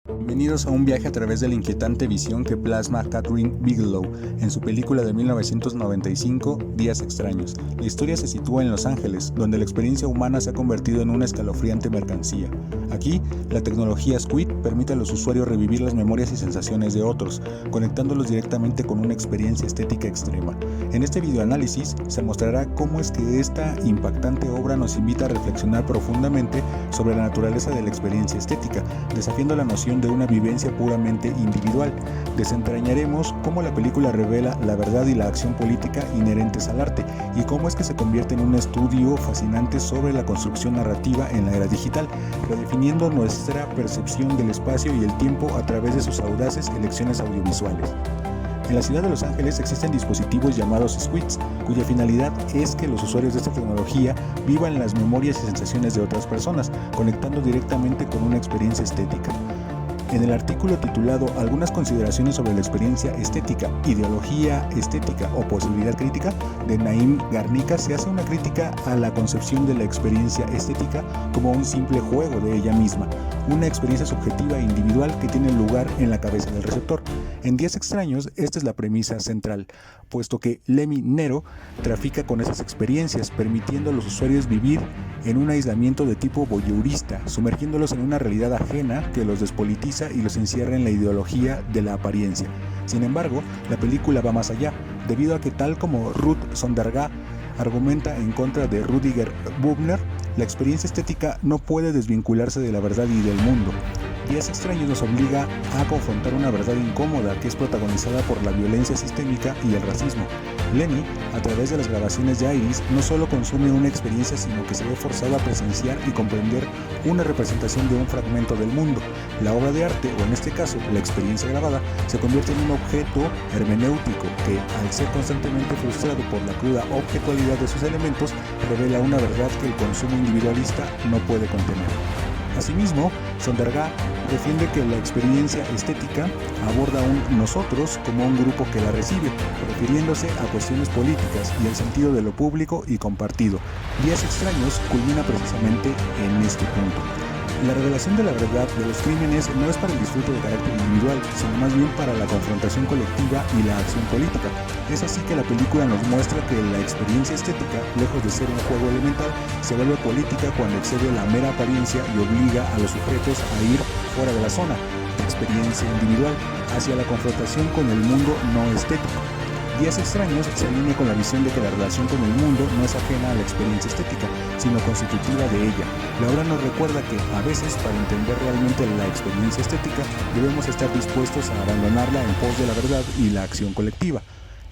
Bienvenidos a un viaje a través de la inquietante visión que plasma Kathryn Bigelow en su película de 1995, Días Extraños. La historia se sitúa en Los Ángeles, donde la experiencia humana se ha convertido en una escalofriante mercancía. Aquí, la tecnología Squid permite a los usuarios revivir las memorias y sensaciones de otros, conectándolos directamente con una experiencia estética extrema. En este videoanálisis se mostrará cómo es que esta impactante obra nos invita a reflexionar profundamente sobre la naturaleza de la experiencia estética, desafiando la noción de una vivencia puramente individual. Desentrañaremos cómo la película revela la verdad y la acción política inherentes al arte, y cómo es que se convierte en un estudio fascinante sobre la construcción narrativa en la era digital, redefiniendo nuestra percepción del espacio y el tiempo a través de sus audaces elecciones audiovisuales. En la ciudad de Los Ángeles existen dispositivos llamados Squids, cuya finalidad es que los usuarios de esta tecnología vivan las memorias y sensaciones de otras personas, conectando directamente con una experiencia estética. En el artículo titulado Algunas consideraciones sobre la experiencia estética, ideología estética o posibilidad crítica, de Naim Garnica, se hace una crítica a la concepción de la experiencia estética como un simple juego de ella misma, una experiencia subjetiva e individual que tiene lugar en la cabeza del receptor. En Días Extraños, esta es la premisa central, puesto que Lemmy Nero trafica con esas experiencias, permitiendo a los usuarios vivir en un aislamiento de tipo voyeurista, sumergiéndolos en una realidad ajena que los despolitiza y los encierra en la ideología de la apariencia. Sin embargo, la película va más allá, debido a que, tal como Ruth Sondergaard argumenta en contra de Rudiger Buchner, la experiencia estética no puede desvincularse de la verdad y del mundo. Días Extraños nos obliga a confrontar una verdad incómoda que es protagonizada por la violencia sistémica y el racismo. Lenny, a través de las grabaciones de Iris, no solo consume una experiencia, sino que se ve forzado a presenciar y comprender una representación de un fragmento del mundo. La obra de arte, o en este caso, la experiencia grabada, se convierte en un objeto hermenéutico que, al ser constantemente frustrado por la cruda objetualidad de sus elementos, revela una verdad que el consumo individualista no puede contener. Asimismo, Sondergaard defiende que la experiencia estética aborda un nosotros como un grupo que la recibe, refiriéndose a cuestiones políticas y el sentido de lo público y compartido. Días Extraños culmina precisamente en este punto. La revelación de la verdad de los crímenes no es para el disfrute de carácter individual, sino más bien para la confrontación colectiva y la acción política. Es así que la película nos muestra que la experiencia estética, lejos de ser un juego elemental, se vuelve política cuando excede la mera apariencia y obliga a los sujetos a ir fuera de la zona de experiencia individual, hacia la confrontación con el mundo no estético. Días Extraños se alinea con la visión de que la relación con el mundo no es ajena a la experiencia estética, sino constitutiva de ella. La obra nos recuerda que, a veces, para entender realmente la experiencia estética, debemos estar dispuestos a abandonarla en pos de la verdad y la acción colectiva.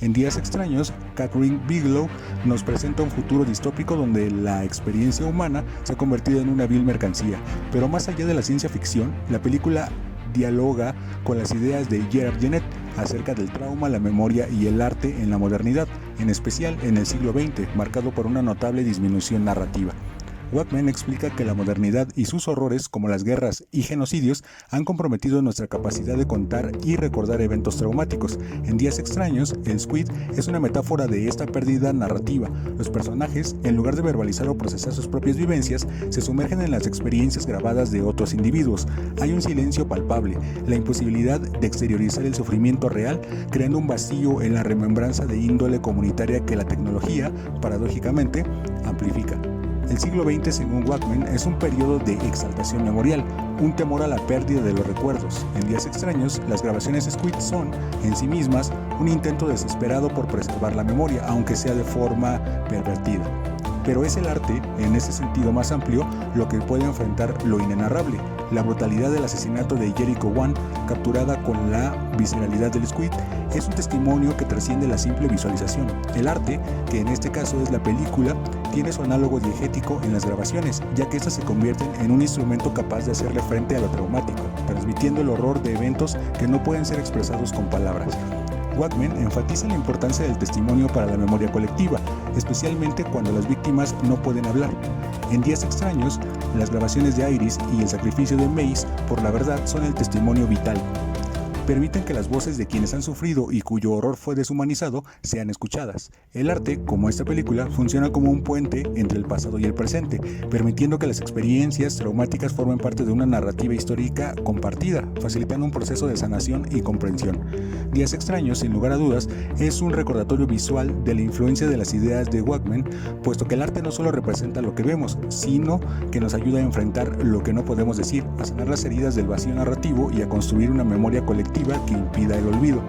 En Días Extraños, Kathryn Bigelow nos presenta un futuro distópico donde la experiencia humana se ha convertido en una vil mercancía. Pero más allá de la ciencia ficción, la película dialoga con las ideas de Gerard Genette acerca del trauma, la memoria y el arte en la modernidad, en especial en el siglo XX, marcado por una notable disminución narrativa. Wagner explica que la modernidad y sus horrores, como las guerras y genocidios, han comprometido nuestra capacidad de contar y recordar eventos traumáticos. En Días Extraños, el Squid es una metáfora de esta pérdida narrativa. Los personajes, en lugar de verbalizar o procesar sus propias vivencias, se sumergen en las experiencias grabadas de otros individuos. Hay un silencio palpable, la imposibilidad de exteriorizar el sufrimiento real, creando un vacío en la remembranza de índole comunitaria que la tecnología, paradójicamente, amplifica. El siglo XX, según Wagner, es un periodo de exaltación memorial, un temor a la pérdida de los recuerdos. En Días Extraños, las grabaciones Squid son, en sí mismas, un intento desesperado por preservar la memoria, aunque sea de forma pervertida. Pero es el arte, en ese sentido más amplio, lo que puede enfrentar lo inenarrable. La brutalidad del asesinato de Jericho Wan, capturada con la visceralidad del Squid, es un testimonio que trasciende la simple visualización. El arte, que en este caso es la película, tiene su análogo diegético en las grabaciones, ya que éstas se convierten en un instrumento capaz de hacerle frente a lo traumático, transmitiendo el horror de eventos que no pueden ser expresados con palabras. Wagner enfatiza la importancia del testimonio para la memoria colectiva, especialmente cuando las víctimas no pueden hablar. En Días Extraños, las grabaciones de Iris y el sacrificio de Mace por la verdad son el testimonio vital. permiten que las voces de quienes han sufrido y cuyo horror fue deshumanizado sean escuchadas. El arte, como esta película, funciona como un puente entre el pasado y el presente, permitiendo que las experiencias traumáticas formen parte de una narrativa histórica compartida, facilitando un proceso de sanación y comprensión. Días extraños, sin lugar a dudas, es un recordatorio visual de la influencia de las ideas de Wegman, puesto que el arte no solo representa lo que vemos, sino que nos ayuda a enfrentar lo que no podemos decir, a sanar las heridas del vacío narrativo y a construir una memoria colectiva que impida el olvido.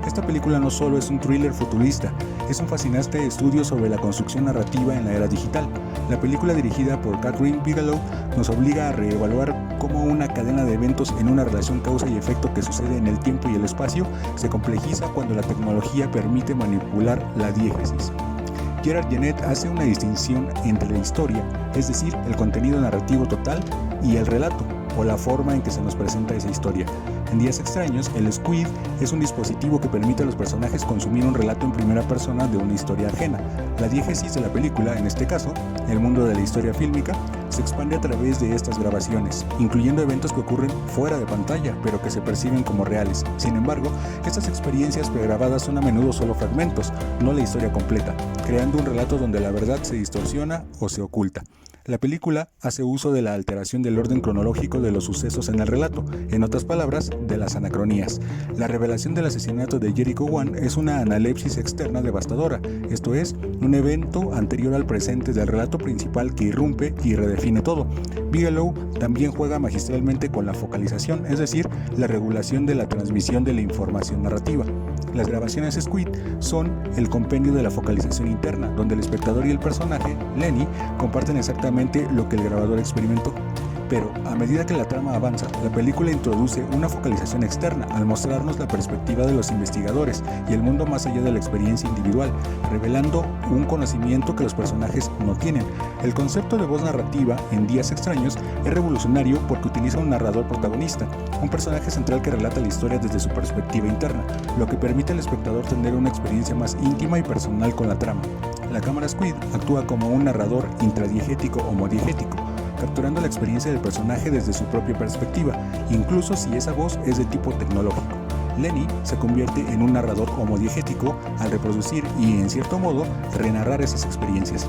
Esta película no solo es un thriller futurista, es un fascinante estudio sobre la construcción narrativa en la era digital. La película, dirigida por Kathryn Bigelow, nos obliga a reevaluar cómo una cadena de eventos en una relación causa y efecto que sucede en el tiempo y el espacio se complejiza cuando la tecnología permite manipular la diégesis. Gerard Genette hace una distinción entre la historia, es decir, el contenido narrativo total, y el relato, o la forma en que se nos presenta esa historia. En Días extraños, el Squid es un dispositivo que permite a los personajes consumir un relato en primera persona de una historia ajena. La diégesis de la película, en este caso, el mundo de la historia fílmica, se expande a través de estas grabaciones, incluyendo eventos que ocurren fuera de pantalla, pero que se perciben como reales. Sin embargo, estas experiencias pregrabadas son a menudo solo fragmentos, no la historia completa, creando un relato donde la verdad se distorsiona o se oculta. La película hace uso de la alteración del orden cronológico de los sucesos en el relato, en otras palabras, de las anacronías. La revelación del asesinato de Jericho One es una analepsis externa devastadora, esto es, un evento anterior al presente del relato principal que irrumpe y redefine todo. Bigelow también juega magistralmente con la focalización, es decir, la regulación de la transmisión de la información narrativa. Las grabaciones Squid son el compendio de la focalización interna, donde el espectador y el personaje, Lenny, comparten exactamente lo que el grabador experimentó. Pero, a medida que la trama avanza, la película introduce una focalización externa al mostrarnos la perspectiva de los investigadores y el mundo más allá de la experiencia individual, revelando un conocimiento que los personajes no tienen. El concepto de voz narrativa en Días extraños es revolucionario porque utiliza un narrador protagonista, un personaje central que relata la historia desde su perspectiva interna, lo que permite al espectador tener una experiencia más íntima y personal con la trama. La cámara Squid actúa como un narrador intradiegético o modiegético, capturando la experiencia del personaje desde su propia perspectiva, incluso si esa voz es de tipo tecnológico. Lenny se convierte en un narrador homodiegético al reproducir y, en cierto modo, renarrar esas experiencias.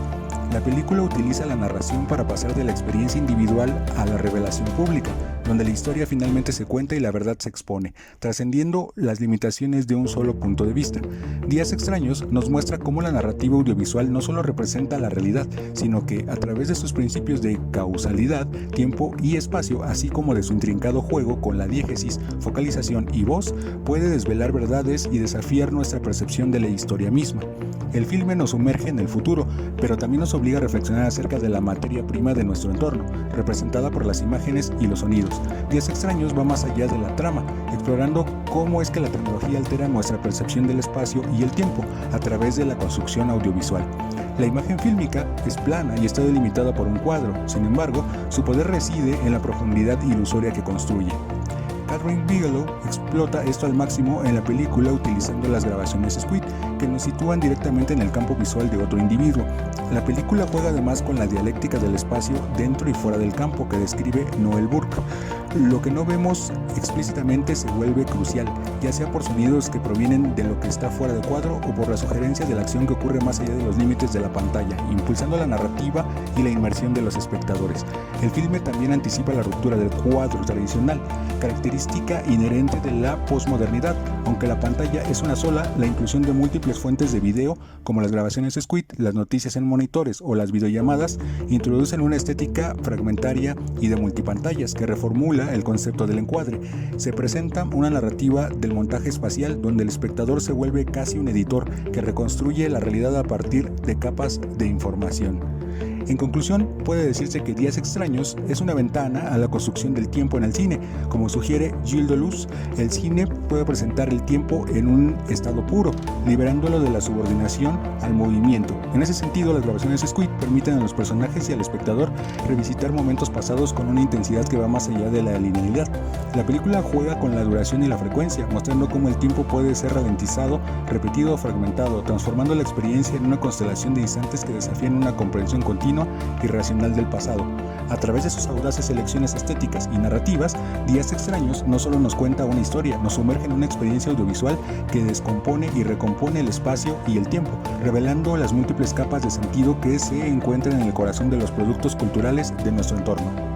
La película utiliza la narración para pasar de la experiencia individual a la revelación pública, donde la historia finalmente se cuenta y la verdad se expone, trascendiendo las limitaciones de un solo punto de vista. Días extraños nos muestra cómo la narrativa audiovisual no solo representa la realidad, sino que, a través de sus principios de causalidad, tiempo y espacio, así como de su intrincado juego con la diégesis, focalización y voz, puede desvelar verdades y desafiar nuestra percepción de la historia misma. El filme nos sumerge en el futuro, pero también nos obliga a reflexionar acerca de la materia prima de nuestro entorno, representada por las imágenes y los sonidos. Días extraños va más allá de la trama, explorando cómo es que la tecnología altera nuestra percepción del espacio y el tiempo a través de la construcción audiovisual. La imagen fílmica es plana y está delimitada por un cuadro, sin embargo, su poder reside en la profundidad ilusoria que construye. Kathryn Bigelow explota esto al máximo en la película utilizando las grabaciones Squid, que nos sitúan directamente en el campo visual de otro individuo. La película juega además con la dialéctica del espacio dentro y fuera del campo que describe Noel Burke. Lo que no vemos explícitamente se vuelve crucial, ya sea por sonidos que provienen de lo que está fuera de cuadro o por la sugerencia de la acción que ocurre más allá de los límites de la pantalla, impulsando la narrativa y la inmersión de los espectadores. El filme también anticipa la ruptura del cuadro tradicional, característica inherente de la posmodernidad. Aunque la pantalla es una sola, la inclusión de múltiples fuentes de video, como las grabaciones Squid, las noticias en monitores o las videollamadas, introducen una estética fragmentaria y de multipantallas que reformula el concepto del encuadre. Se presenta una narrativa del montaje espacial donde el espectador se vuelve casi un editor que reconstruye la realidad a partir de capas de información. En conclusión, puede decirse que Días extraños es una ventana a la construcción del tiempo en el cine. Como sugiere Gilles Deleuze, el cine puede presentar el tiempo en un estado puro, liberándolo de la subordinación al movimiento. En ese sentido, las grabaciones Squid permiten a los personajes y al espectador revisitar momentos pasados con una intensidad que va más allá de la linealidad. La película juega con la duración y la frecuencia, mostrando cómo el tiempo puede ser ralentizado, repetido o fragmentado, transformando la experiencia en una constelación de instantes que desafían una comprensión continua genuino y racional del pasado. A través de sus audaces elecciones estéticas y narrativas, Días Extraños no solo nos cuenta una historia, nos sumerge en una experiencia audiovisual que descompone y recompone el espacio y el tiempo, revelando las múltiples capas de sentido que se encuentran en el corazón de los productos culturales de nuestro entorno.